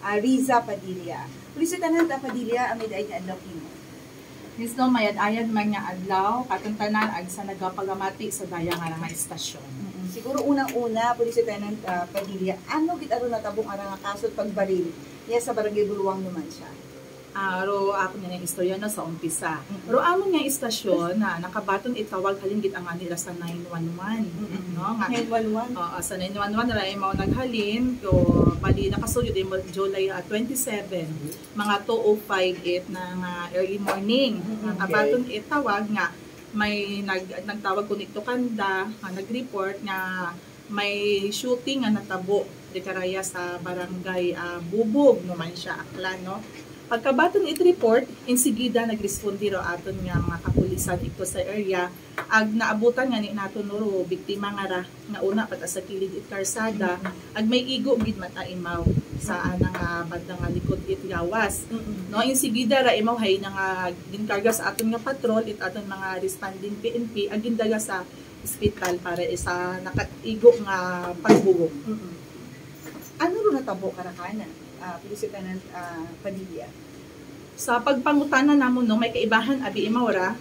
Riza Padilla. Pulis Lieutenant Padilla, amid ay adlaw kimo. Misno mayad-ayad man nga adlaw katuntanan ag sa nagapagamati sa daya nga nga istasyon. Siguro unang-una, Pulis Lieutenant Padilla, ano gid aron natabong ara nga kaso pagbaril niya sa Barangay Buluwang naman siya? Ro ako na yung istorya na sa umpisa. Ro amon nga istasyon na nakabaton itawag halin gid ang nila sa 911. No nga 911. Sa 911 ra mao naghalin ko bali nakasuyod mo July 27 mga 2:05 na nga early morning. Nakabaton itawag nga may nagtawag ko nito kanda nga nag-report nga may shooting nga natabo di karaya sa barangay Bubog no man siya Aklan no. Pagkabaton it-report, insigida nagrespondi ro aton nga mga kapulisan ito sa area ag naabutan nga ni naton ro biktima nga ra nga una pata sa kilid it karsada ag may igo gid man imaw sa anang bandang nga likod it gawas. No insigida ra imaw hay nga ginkarga sa aton nga patrol it aton mga responding PNP ag gindaga sa ospital para isa nakaigo nga pagbugong. Ano ro natabo karakanan? Pulis Lieutenant Padilla. Sa pagpangutana namon no may kaibahan abi imawra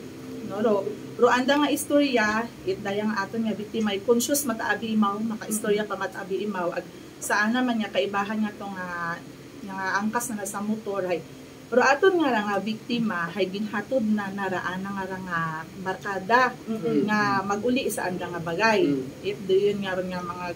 no ro anda nga istorya it dayang aton nga biktima ay conscious mata abi imaw maka-istorya pa mata abi imaw ag saan naman nga kaibahan nga tong nga angkas na sa motor hay ro aton nga biktima hay ginhatod na naraan nga barkada nga maguli sa anda nga bagay it doyon nga ron nga mga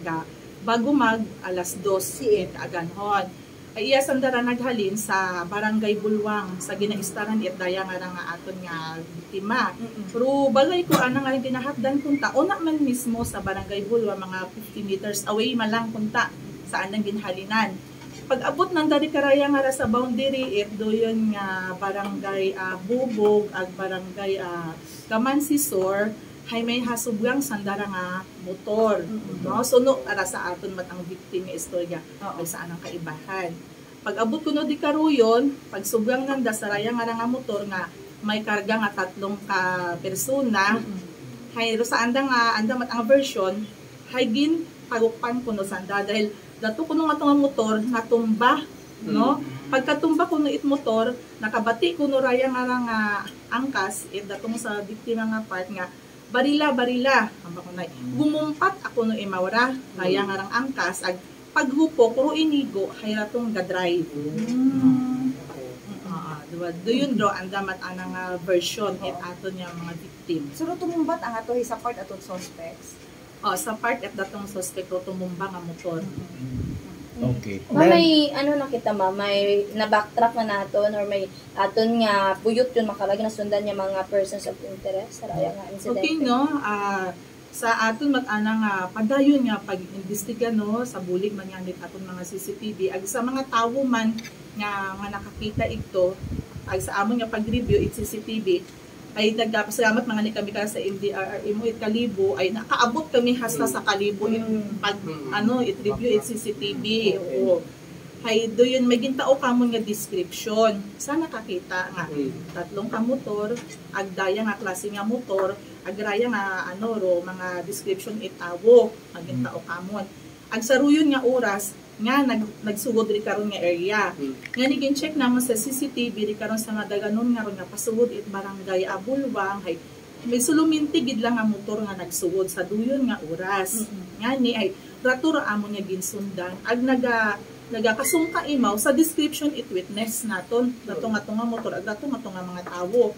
bago mag alas 12 aganhon ay iya sandara naghalin sa Barangay Bulwang sa ginaistaran it daya nga aton nga biktima. Pero bagay ko ana nga ginahapdan kunta una man mismo sa Barangay Bulwang mga 50 meters away malang kunta sa anang ginhalinan. Pag abot nang dari karaya nga sa boundary it doyon nga Barangay Bubog ag Barangay Kamansisor hay may hasugang sandara nga motor no suno ara sa aton mat ang victim nga istorya ay saan ang kaibahan pag abot kuno di karuyon pag sugang nanda sa raya nga motor nga may karga nga 3 ka persona hay sa anda mat ang version hay gin pagukpan kuno sanda dahil dato kuno nga tong motor natumba no pagkatumba kuno it motor nakabati kuno raya nga angkas it datong sa biktima nga part nga barila amba ko nay gumumpat ako no imawra kaya nga rang angkas ag paghupo kuro inigo hayratong ga-drive diba doyon do andamat anang version it aton nga mga victim so tumumbat ang ato sa part aton suspects sa part at datong suspect ro tumumba nga motor. Okay. May ano nakita may na-backtrack na naton or may aton nga puyot yun makarag na sundan niya mga persons of interest sa raya nga incident. Okay no, sa aton mat-ana nga padayon nga pag-imbestiga no sa bulig man nganit aton mga CCTV ag sa mga tawo man nga nakakita ito ag sa amon nga pag-review it CCTV ay nagpasalamat mga ni kami ka sa MDRRMO it Kalibo ay nakaabot kami hasta sa Kalibo pag it-review it CCTV hay doyon may gintao kamon nga description sa nakakita nga 3 ka motor ag daya nga klase nga motor ag raya nga mga description itawo ang gintao kamon ag saruyon nga oras nga nagsugod ri karon nga area nga nigin check namon sa CCTV ri karon sa daganon nga ron nga pasugod it Barangay Bulwang hay may suluminti gid lang nga motor nga nagsugod sa duyon nga oras nga ni ay ratura amon nga ginsundan ag nagakasungka imaw sa description it witness naton dato nga motor ag dato nga mga tawo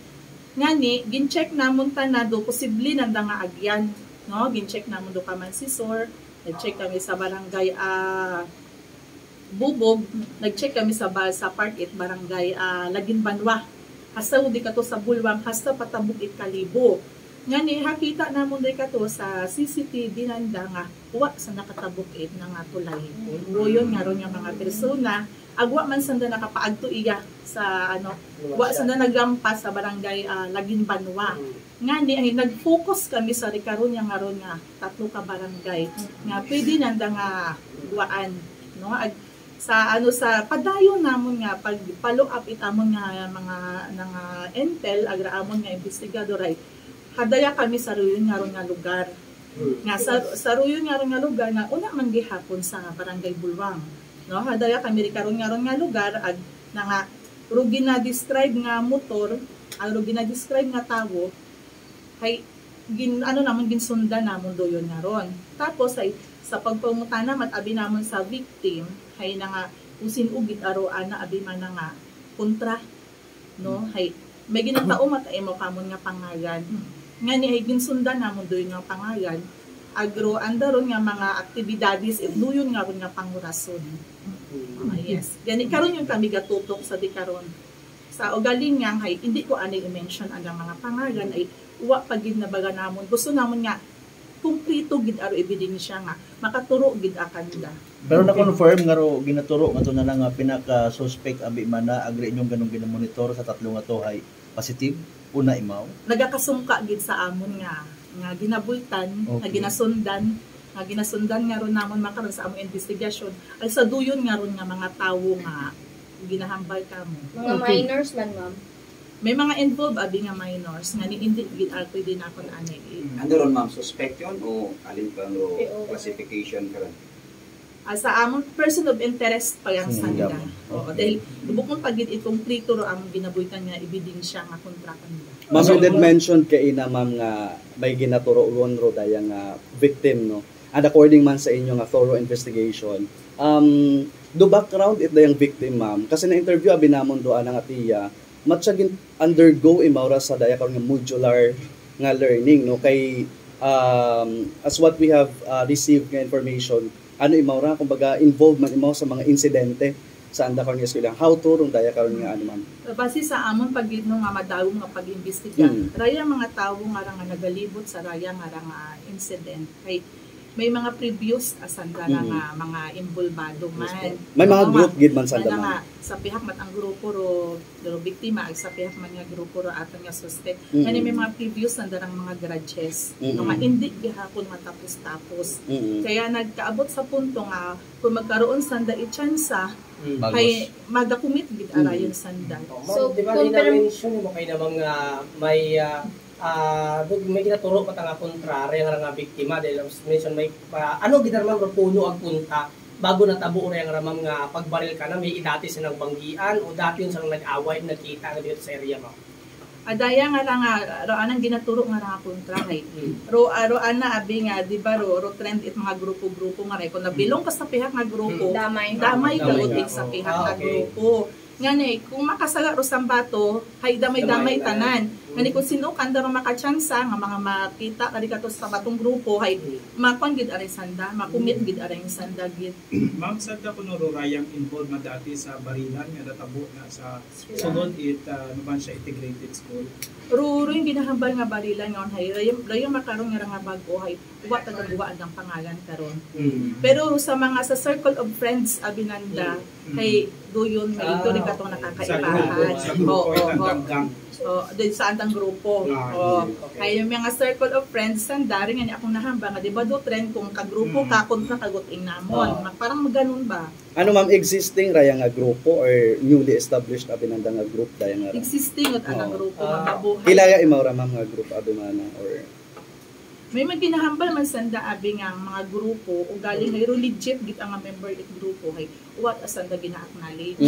nga ni gin-check namon tanado posible nanda nga agyan no gin-check namon do Kamansisor nag-check kami sa Barangay Bubog nag-check kami sa part it Barangay Laginbanwa hasta di kato sa Bulwang hasta patabuk it Kalibo nga ni hakita namon di kato sa CCTV nanda nga wa sa nakatabuk it nga tulay goyon nga ron nga mga persona agwa man sanda nakapaagto iya sa wa sanda nagampas sa Barangay Laginbanwa nga ni ay nag-focus kami sa rikaron nga ron nga 3 ka barangay nga pwede nanda nga guwaan no sa padayon namon nga pag follow up itamon nga mga intel agraamon nga investigador ay hadaya kami sa ruyon nga ron nga lugar nga sa ruyon nga ron nga lugar nga una man gihapon sa Barangay Bulwang no hadaya kami karon nga lugar ag nga ro gina-describe nga motor ro gina-describe nga tawo hay namon ginsundan namon doyon nga ron. Tapos ay sa pagpamutana matabi namon sa victim hay nga usin ugit aro ana abi man nga kontra no hay may ginatao matay mo kamon nga pangalan nga ni ay ginsundan namon doyon nga pangalan agro andaron nga mga aktibidades doyon nga ron nga pangurason. Yes. Gani karon yung kami gatutok sa di karon. Sa ugaling nga hay hindi ko ani i-mention ang mga pangalan ay uwa pagid na baga namon. Gusto namon nga kumplito gid aro ebidensya nga makaturo gid akanda. Pero na-confirm nga ro ginaturo nga to na lang nga pinaka-suspect abi man na agri inyong ganung ginamonitor sa tatlo nga to hay positive una imaw. Nagakasungka gid sa amon nga ginabultan, nga ginasundan nga ron namon makaron sa among investigasyon ay sa duyon nga ron nga mga tawo nga ginahambal kamo. Mga minors man, ma'am. May mga involved abi nga minors nga ni hindi gid pwede na kon ani. Andoron ma'am, suspect yun o alin pa no classification ka lang? Sa among person of interest pa yang sanda. Oo, dahil bukod pagid itong prito ro among ginabuhitan nga ebidensya nga kontra kanila. Ma'am, you did mention kay ina ma'am nga may ginaturo ron ro dayang victim no. And according man sa inyo nga thorough investigation, do background it dayang victim ma'am kasi na interview abi namon do ana nga tiya matsyagin undergo imawra sa daya karon nga modular nga learning no kay as what we have received nga information ano imawra kumbaga involved man imaw sa mga insidente sa anda karon nga eskwela how to rong daya karon nga ano ma'am base sa amon pagidno nga madawong nga pag-imbestiga raya mga tawo nga nagalibot sa raya nga incident kay may mga previous asanda nga mga involvado man. May mga group gid man sanda man. Sa pihak man ang grupo ro biktima ag sa pihak man nga grupo ro aton nga suspect. Kani may mga previous sanda ng mga grudges. Nga hindi gihapon matapos-tapos. Kaya nagkaabot sa punto nga kung magkaroon sanda i-chance kay magakumit gid arayon sanda. So, di ba na-mention mo kay namang may may ginaturo pa nga kontrary nga biktima dahil mention may ano gidarmang puno ang punta bago natabo ora yang ramang nga pagbaril ka na may idati silang banggian o dati yun silang nag-away nakita nga dito sa area mo. Adaya nga lang ro anang ginaturo nga kontrahay. Ro ana abi nga di ba ro trend it mga grupo-grupo nga kung nabilong ka sa pihak nga grupo damay ka utik sa pihak nga grupo. Ngani kung makasaga ro sambato hay damay tanan ngani kung sino kanda ro makachansa nga mga makita kadi kato sa batong grupo hay makon gid aray sanda makumit gid aray sanda gid. Ma'am sadda kuno ro rayang involved man dati sa barilan nga natabo na sa sunod naman siya integrated school. Ro yung ginahambal nga barilan nga hay rayong makaron nga bag-o hay uwa tagaduwa ang pangalan karon. Pero sa mga sa circle of friends abinanda kay doyon may ito rin katong nakakaibahan. Doon sa antang grupo. Kaya yung mga circle of friends, sandari nga niya akong nahamba nga, di ba do trend kung kagrupo ka, kontra kaguting namon. Parang maganon ba? Ano ma'am, existing raya nga grupo or newly established abinanda nga group daya nga? Existing at ang grupo, magabuhay. Ilaya imawra ma'am nga group abimana or may maginahambal man sanda abi nga mga grupo o galing hay legit git ang member it grupo hay what as sanda gina-acknowledge.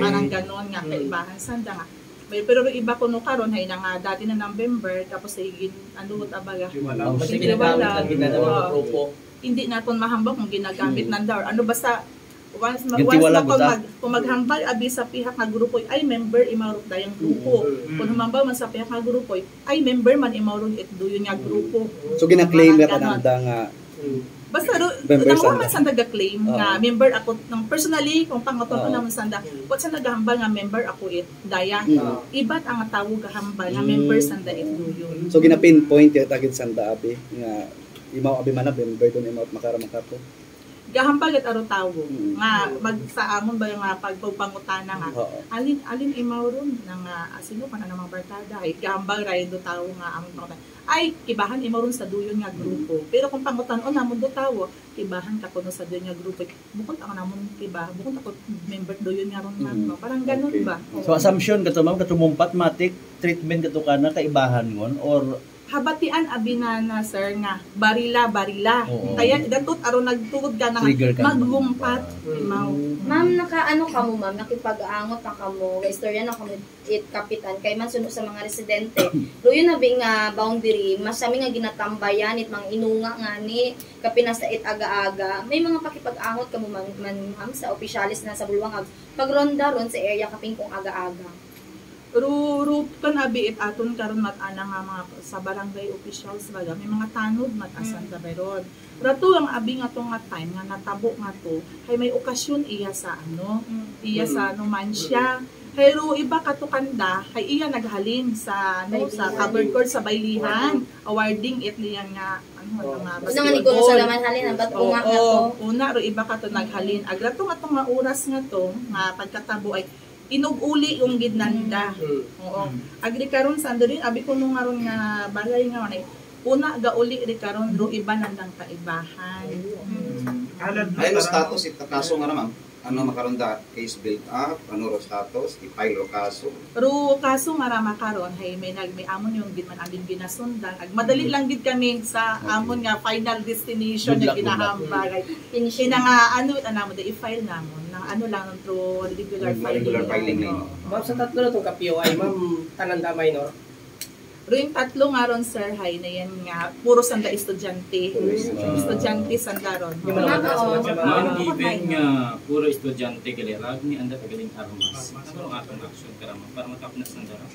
Parang ganon nga kaibahan sanda nga. Pero iba ko no karon hay nga dati na member tapos ay andungot abaga. Kasi ginagamit ang ginagawa ng grupo. Hindi naton mahambal kung ginagamit nanda or ano basta once kung maghambal abi sa pihak nga grupo ay member imawrot dayang grupo. Kung humambal man sa pihak nga grupo ay member man imawrot it duyon nga grupo. So gina-claim ka kananda nga basta naman man sanda ga-claim nga member ako nang personally kung pangoton ko naman sanda what sa naghambal nga member ako it daya ibat ang tawo gahambal nga member sanda it duyon. So gina-pinpoint yung tagid sanda abi nga imaw abi man member don imaw makaramakato. Gahambal at aro tawo nga magsa amon ba yung pagpangutana nga alin imaw ron nang sino pa na namang barkada ay gahambal ra do tawo nga amon ay kibahan imaw ron sa duyon nga grupo pero kung pangutan-on namon do tawo kibahan ka kuno sa duyon nga grupo bukod ako namon kiba bukod ako member duyon nga ron nga parang ganun ba. So assumption kato ma'am kato mumpat matik treatment kato kana kaibahan ngon or habatian abinana sir nga barila. Oo. Kaya datot aron nagtuod ka na Trigger ka. magumpat imaw. Ma'am, nakaano ka mo, ma'am, nakipag-aangot na ka mo, istorya na kamo it kapitan, kay man sunod sa mga residente. Pero yun na nga boundary, masami nga ginatambayan, it mga inunga nga ni, kapinasa it aga-aga. May mga pakipag-angot ka mo, ma'am, sa opisyalis na sa Bulwangag. Pag-ronda ron sa area kaping kung aga-aga. Pero kan abi it aton karon mat-ana nga mga sa barangay officials baga may mga tanod mat-asan ka ron. Rato ang abi nga tong nga time nga natabo nga to, hay may okasyon iya sa iya sa Numancia. Pero iba katukanda, hay iya naghalin sa sa covered court sa Baylihan, awarding it liyan nga nga Gusto nga ni Kuno sa laman halin, ba't unga nga to? Una ro iba ka to naghalin. Agra to nga tong nga oras nga to, nga pagkatabo ay inuguli yung gidnanda. Oo. Agri karon sa ando rin abi ko nung aron nga balay nga nay una gauli ri karon ro iba nandang kaibahan. Ay no status ita kaso nga naman. Ano makaronda case built up, ano ro status, i-file ro kaso. Ro kaso nga ra makaron hay may amon yung gid man aming ginasundan. Ag madali lang gid kami sa amon nga final destination Good nga luck, good luck. ginahambagay. Finish Kina nga ano mo i-file namon na ano lang through regular filing. lang. Ma'am, sa tatlo na itong ka-POI, ma'am, tananda minor. Pero yung tatlo nga ron, sir, hay na yan nga, puro sanda estudyante. Estudyante sanda ron. Yung mga Oo. Ma'am, given nga puro estudyante galirag ni anda tagaling armas. Ano ang atong action karama para matapos na sandara?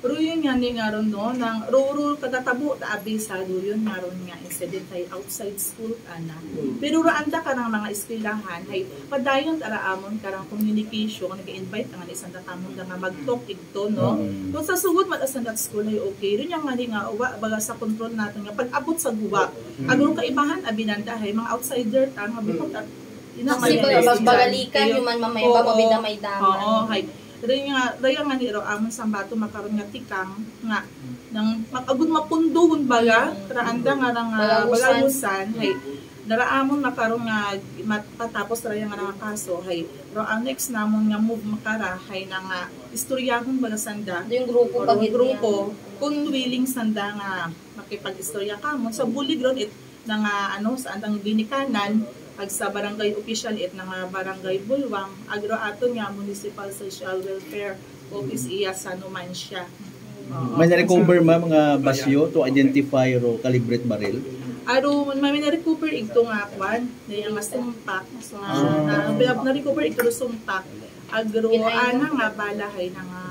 Pero yun nga ni nga ron no, nang ruro katatabo ta abisado yun nga ron nga incident ay outside school ana. Pero anda ka ng mga eskwelahan hay padayon araamon karang communication nag-invite nga isang datamon nga mag-talk igto no. Kung sa sugod mat asan that school ay okay rin yang nga uwa baga sa control natin nga pag-abot sa guwa. Agro kaibahan abinanda hay mga outsider ta nga bukod at Kasi bagbagalikan yung man mamaya ba mabida may daman. Oo, hay. Daya nga niro amon sa bato makaron nga tikang nga nang mapagud mapunduhon baga traanda nga nang balagusan hay daraamon makaron nga matapos raya nga nga kaso hay ro ang next namon nga move makara hay na nga istoryahon baga sanda Yung grupo pag grupo kung willing sanda nga makipag-istorya ka mo sa bulig ron it na nga sa andang ginikanan ag sa barangay official it nga barangay Bulwang agro ato nga municipal social welfare office iya sa Numancia. May na-recover mga basyo to identify ro calibrate barrel. Aro may na-recover ito nga kwan na nga sumpak na recover ito sumpak agro ana nga balahay na nga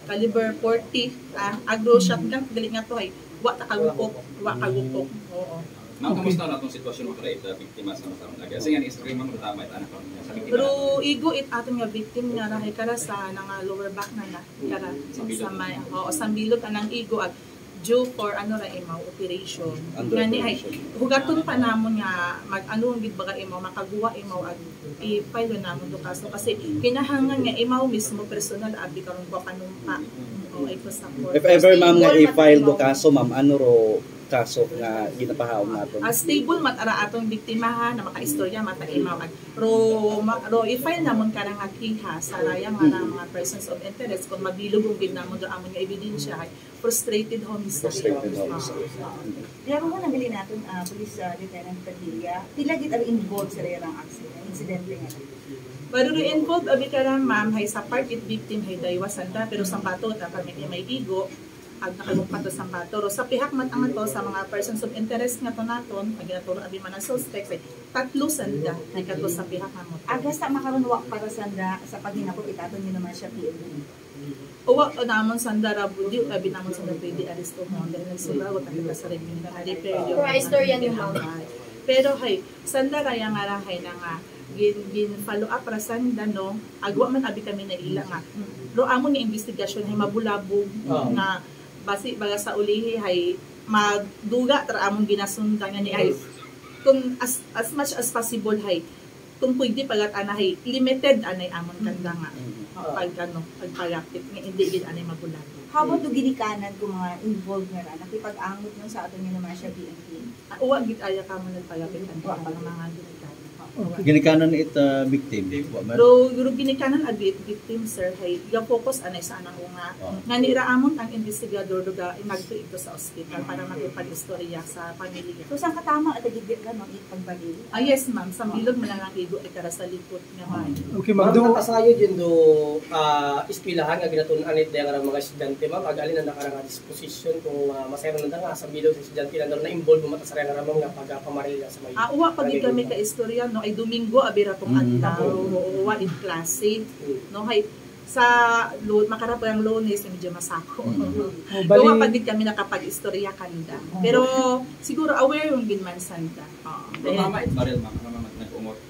caliber 40 agro shotgun gali nga to ay wa kagupok. Oo. Ma'am, kamusta na itong sitwasyon mo para ita biktima sa masamang lagi? Kasi yan, extreme ang matama ita na sa biktima. Pero igo it aton nga victim nga rahay kara sa nga lower back na kara sa may sambilot anang igo at due for imaw operation. Ngani ay hugaton pa namon nga gid baga imaw makaguwa imaw ag i-file namon do kaso kasi kinahanglan nga imaw mismo personal abi karon ko panumpa. Ito sa court. If ever ma'am nga i-file do kaso ma'am ano ro kaso nga ginapahaom naton. Stable mat ara atong biktima ha na makaistorya mata imaw ro i-file namon karang akiha sa rayang nga mga persons of interest kung mabilog ug gid namon do amon nga ebidensya ay frustrated homicide. Kaya kung nabili natin Police Lieutenant Padilla, pila gid ang involved sa rayang accident, incident nga. Pero involved abi karang ma'am hay sa part it victim hay daywasanda pero sa bato ta kami may igo ag nakalumpat to sa bato. Sa pihak man ang to sa mga persons of interest nga to naton pag ginaturo abi man ang suspect ay tatlo sanda ay kato sa pihak mo. Agas ta makaronwa para sanda sa paghinakot itaton ni naman siya PNP. Uwa to namon sanda ra budi abi namon sanda pwede aresto mo dahil nagsulagot ang kita sa rebel na reperyo. Pero istorya ni ma'am. Pero hay sanda ra yang arahay na nga gin follow up ra sanda no agwa man abi kami na ila nga. Ro amon nga investigasyon hay mabulabog nga basi baga sa ulihi hay magduga tra amon ginasundan nga ni ay kung as much as possible hay kung pwede pagat anahay limited anay amon kanda nga pagpalapit nga hindi gid anay magulabog. How about do ginikanan kung mga involved nga ra nakipag-angot nun sa aton ni naman siya PNP? Uwa gid aya ka mo nagpalapit ang mga ginikanan. Ginikanan it victim. Wa man. Pero ginikanan abi victim sir hay ga focus anay sa anang nga nga niraamon ang investigador duga imagto ito sa ospital para makipag-istorya sa pamilya. So saan katama at agigit ka nung ipagbalil? Yes ma'am, sa bilog man lang ang igo ay kara sa likod nga man. Okay, ma'am, kasayo din do eskwelahan nga ginatun-an it nga mga estudyante ma'am, agalin na nakara nga disposition kung masayro na nga sa bilog sa estudyante na involved mo matasara nga ramon nga pagpamarilya sa may. Uwa pag kami ka istorya no ay Domingo abira tong adlaw uwa in klase no hay sa makarap ang Lunes medyo masako. Uwa pag kami nakapag-istorya kanida. Pero siguro aware yung ginman sanda. Mama it baril mama nag-umot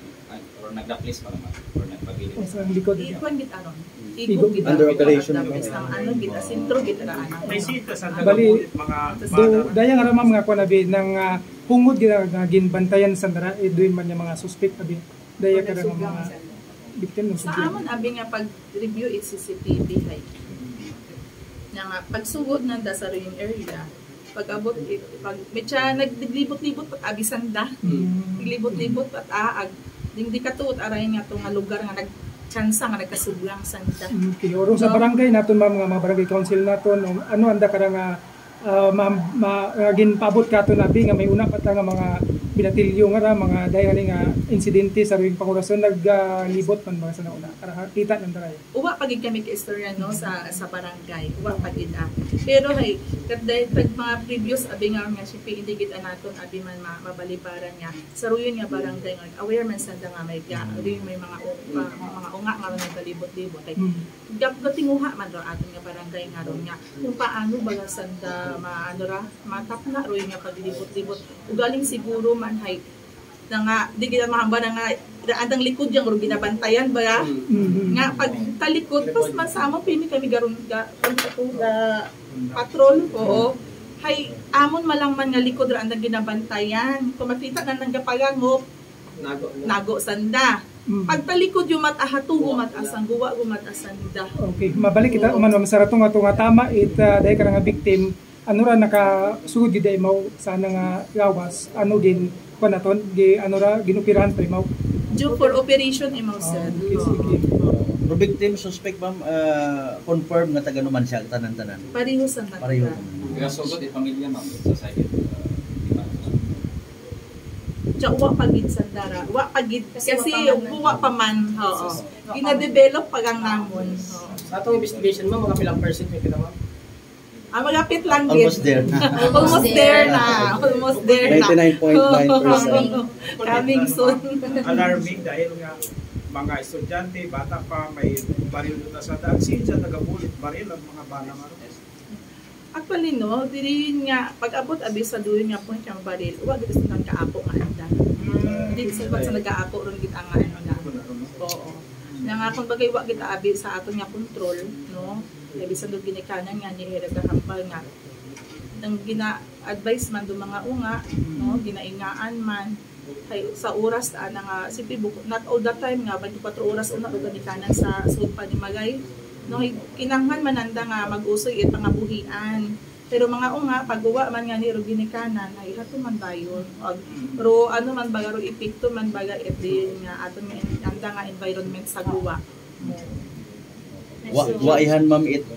or nag-laplis para mama or nagpabilin. Sa likod. Ikon git aron. Under operation ano gita sentro gita ana. May sita sa Bali, mga daya nga ramam nga ko nabi ng hungod nga ginbantayan sa dara doon man yung mga suspect abi. Daya ka mga victim ng sa amon abi nga pag review it CCTV hay. Nga pagsugod nanda sa ring area pag-abot pag medya naglibot-libot pat abi sanda. Naglibot-libot pat aag ding di katuot aray nga to nga lugar nga tsansa nga nagkasublang sanda. Siguro sa barangay naton mga barangay council naton ano anda kada nga ginpabot kato nabi nga may una pa nga mga binatilyo nga mga dayon nga insidente sa ruing pangurason naglibot man mga sa nauna para kita nang daray. Uwa pagid kami ka istorya no sa barangay. Uwa pagid pero hay kadday pag mga previous abi nga sipi hindi gid anaton abi man mabalibaran nga sa ruyon nga barangay nga aware man sanda nga may may mga unga nga nagkalibot-libot kay gatinguha man ro aton nga barangay nga ron nga kung paano baga sanda matapna ro nga paglibot-libot ugaling siguro man hay na nga di kita mahamba na nga andang likod yang ro ginabantayan ba nga pag talikod pas masama pini kami garon ga patrol ko hay amon malang man nga likod ra andang ginabantayan kung makita nga nang gapagangop nago sanda pagtalikod yung matahato gumatasang guwa gumatasanda. Okay, mabalik kita man sa ratong ato nga tama dahil ka nga victim ano ra nakasugod gid ay mao sana nga gawas ano din kanaton ano ra ginoperahan pa mao due for operation imaw sir. Pero victim suspect ma'am confirm nga taga numan siya tanan-tanan. Pareho sa nagka. Pareho. Kaya sugod pamilya ma'am sa side. Diya uwa pagid sandara. Uwa pagid kasi uwa pa man. Gina-develop pagang namon. Sa atong investigation ma'am mga pilang percent yung kita ma'am? Malapit lang din. Almost there. Almost there na. Almost there na. 99.9%. Coming soon. Alarming dahil nga mga estudyante, bata pa, may baril na sa daan. Siya nagabulit baril ang mga bana nga. Actually no, dili nga pag-abot abi sa dulo nga point nga baril. Wa gid sa kaapo nga anda. Dili sa nag-aapo ron gid ang anda. Oo. Nga kung bagay wa gid abi sa aton nga control, no? Labi sa dug ginikanan nga ni hambal nga nang gina-advise man do mga unga, no? Ginaingaan man kay sa oras ana nga simple not all the time nga 24 oras una og ginikanan sa sud pa ni Magay. No, kinangman mananda nga mag-usoy it mga buhian. Pero mga unga pagguwa man nga ni ginikanan ay hato man dayon. Pero ano man baga ro epekto man baga it din nga aton anda nga environment sa guwa. Waihan ma'am it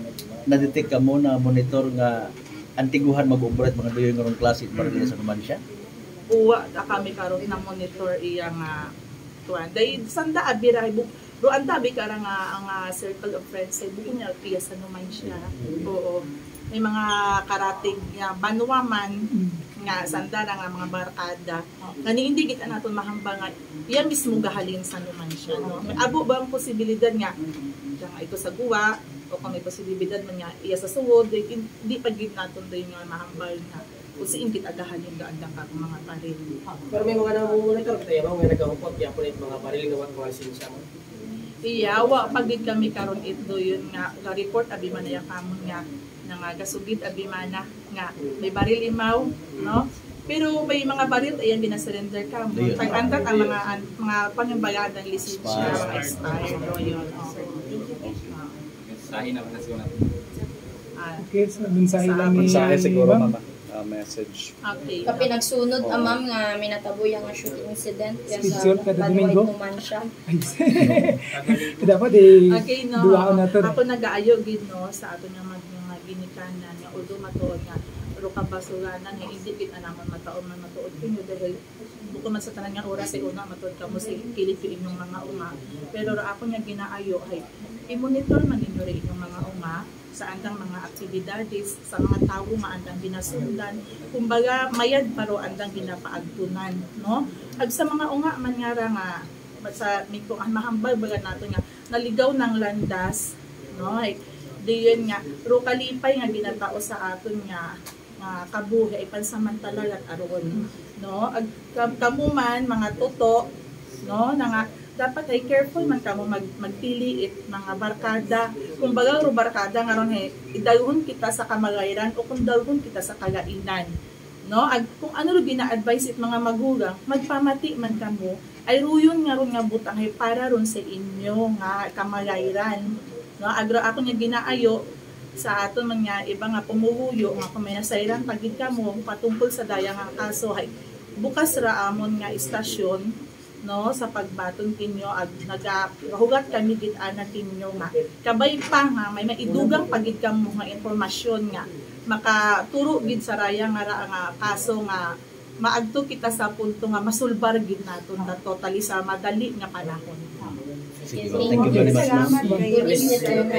na-detect ka mo na monitor nga antiguhan mag-operate mga duyo nga rong klase para sa naman siya. Uwa kami karon na monitor iya nga tuan. Dai sanda abira ro anda bi kara nga ang circle of friends ay buko niya piyasa naman siya. Oo. May mga karatig nga banwa man nga sanda nga mga barkada. Nga hindi kita naton mahamba nga iya mismo gahalin sa naman siya. No? May abo ba ang posibilidad nga ito sa guwa o kung may posibilidad man nga iya sa suwod hindi pagid naton doy nga mahambal nga kung siin kita gahalin gaan ka mga baril. Pero may mga namumonitor kita yaw nga nagahupot ya po mga baril nga mga lisensya mo. Iya, wa pagid kami karon ito yun nga report abi man ya kamon nga gasugid abi mana nga may baril imaw, no? Pero may mga baril ayan gina-surrender ka mo. Pag-antat ang mga pangimbayan ng lisensya mga expired do yun. Sahin na siguro natin. Okay, so mensahe lang ni mensahe siguro mama. message. Okay. Kapag nagsunod Oo. ma'am nga minataboy ang shooting incident kaya Schedule sa kada Badway Domingo? naman siya. Dapat eh, Okay, no. duwaon na to. Ako nag-aayo gid no sa ato nga mga ginikanan nga although matuod nga pero kabasuranan nga hindi kita naman mataon man matuod kinyo dahil buko man sa tanan nga oras ay una matuod ka mo si kilid yung inyong mga uma. Pero ako nga ginaayo ay i-monitor man ninyo rin inyong mga uma sa andang mga aktibidades sa mga tao nga andang ginasundan. Kumbaga mayad paro andang ginapaagtunan, no? Ag sa mga unga man nga ra nga sa miko ang mahambal baga nato nga naligaw ng landas, no? Ay diyon nga ro kalipay nga ginatao sa aton nga kabuhi ay pansamantala at aron, no? Ag kamo man mga toto, no, nga dapat ay careful man kamo magpili it mga barkada. Kumbaga ro barkada nga ron idalhon kita sa kamagayran o kung dalhon kita sa kagainan, no? Ag kung ano ro gina-advise it mga magulang, magpamati man kamo ay ruyon nga ron nga butang ay para ron sa inyo nga kamagayran, no? Agro ako nga ginaayo sa aton mga iba nga pumuhuyo nga kung may nasairan pagid kamo patungkol sa dayang nga kaso ay bukas ra amon nga istasyon, no, sa pagbaton kinyo ag nagahugat kami gid ana kinyo nga kabay pa nga may maidugang pagid kamo nga impormasyon nga makaturo gid sa raya nga kaso nga maagto kita sa punto nga masulbar gid naton na totally sa madali nga panahon. Sige, thank you very much, ma'am. Salamat kayo.